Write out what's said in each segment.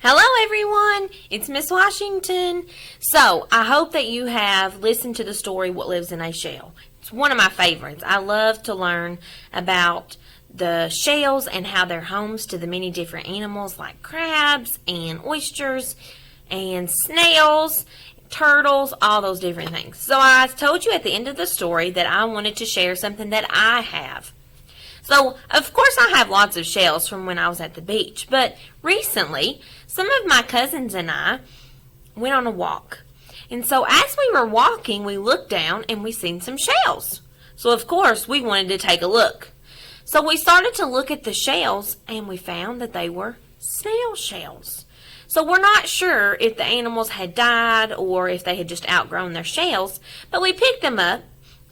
Hello everyone, it's Miss Washington. So, I hope that you have listened to the story What Lives in a Shell. It's one of my favorites. I love to learn about the shells and how they're homes to the many different animals like crabs and oysters and snails, turtles, all those different things. So I told you at the end of the story that I wanted to share something that I have. So, of course, I have lots of shells from when I was at the beach, but recently, some of my cousins and I went on a walk. And so, as we were walking, we looked down and we seen some shells. So, of course, we wanted to take a look. So, we started to look at the shells and we found that they were snail shells. So, we're not sure if the animals had died or if they had just outgrown their shells, but we picked them up.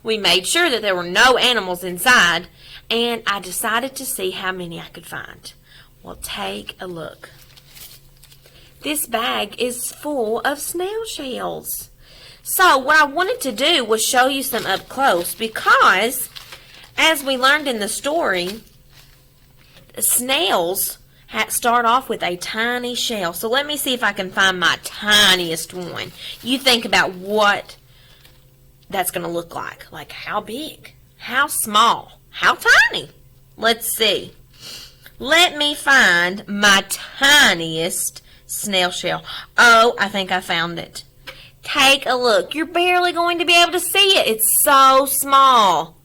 We made sure that there were no animals inside, and I decided to see how many I could find. Well, take a look. This bag is full of snail shells. So what I wanted to do was show you some up close because, as we learned in the story, snails start off with a tiny shell. So let me see if I can find my tiniest one. You think about what that's going to look like. Like how big? How small? How tiny? Let's see. Let me find my tiniest snail shell. Oh, I think I found it. Take a look. You're barely going to be able to see it. It's so small.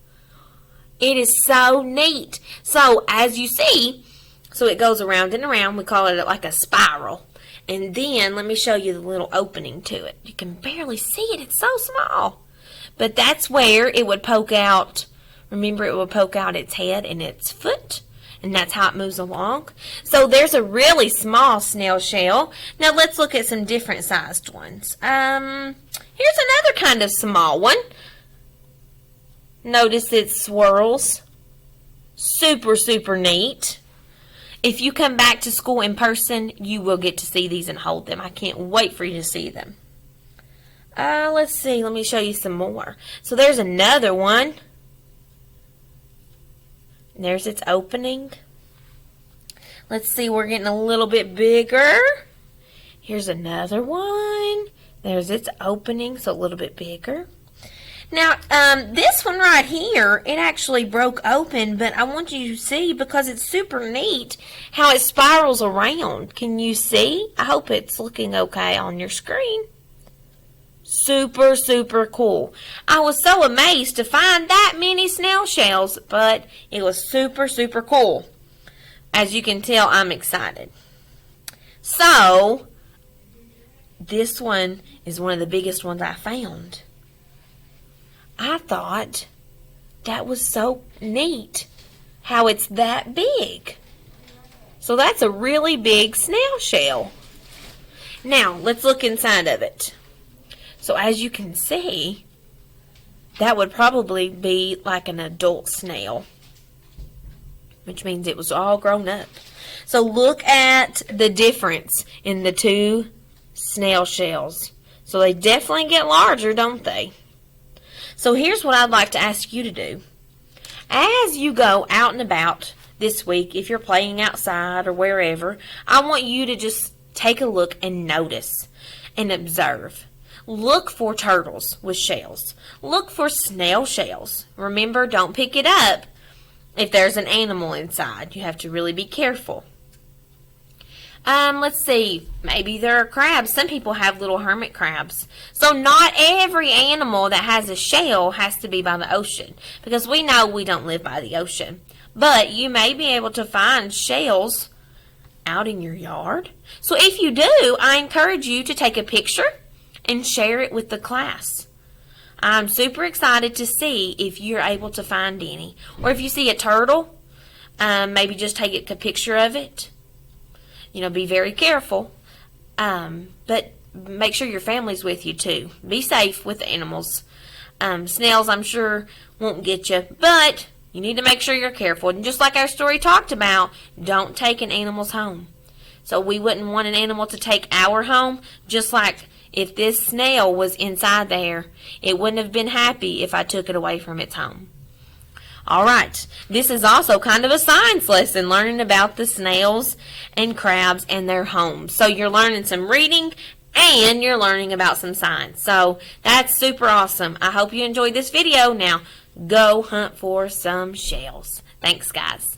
It is so neat. So, as you see, so it goes around and around. We call it like a spiral. And then, let me show you the little opening to it. You can barely see it. It's so small. But that's where it would poke out. Remember, it would poke out its head and its foot, and that's how it moves along. So there's a really small snail shell. Now let's look at some different sized ones. Here's another kind of small one. Notice it swirls. Super, super neat. If you come back to school in person, you will get to see these and hold them. I can't wait for you to see them. Let's see. Let me show you some more. So there's another one. There's its opening. Let's see. We're getting a little bit bigger. Here's another one. There's its opening, so a little bit bigger. Now, this one right here, it actually broke open, but I want you to see, because it's super neat, how it spirals around. Can you see? I hope it's looking okay on your screen. Super, super cool. I was so amazed to find that many snail shells, but it was super, super cool. As you can tell, I'm excited. So, this one is one of the biggest ones I found. I thought that was so neat, how it's that big. So that's a really big snail shell. Now, let's look inside of it. So as you can see, that would probably be like an adult snail, which means it was all grown up. So look at the difference in the two snail shells. So they definitely get larger, don't they? So here's what I'd like to ask you to do. As you go out and about this week, if you're playing outside or wherever, I want you to just take a look and notice and observe. Look for turtles with shells. Look for snail shells. Remember, don't pick it up if there's an animal inside. You have to really be careful. Let's see. Maybe there are crabs. Some people have little hermit crabs. So not every animal that has a shell has to be by the ocean, because we know we don't live by the ocean. But you may be able to find shells out in your yard. So if you do, I encourage you to take a picture and share it with the class. I'm super excited to see if you're able to find any. Or if you see a turtle, maybe just take a picture of it. You know, be very careful. But make sure your family's with you too. Be safe with the animals. Snails, I'm sure, won't get you. But you need to make sure you're careful. And just like our story talked about, don't take an animal's home. So we wouldn't want an animal to take our home, just like if this snail was inside there, it wouldn't have been happy if I took it away from its home. All right, this is also kind of a science lesson, learning about the snails and crabs and their homes. So you're learning some reading and you're learning about some science. So that's super awesome. I hope you enjoyed this video. Now, go hunt for some shells. Thanks, guys.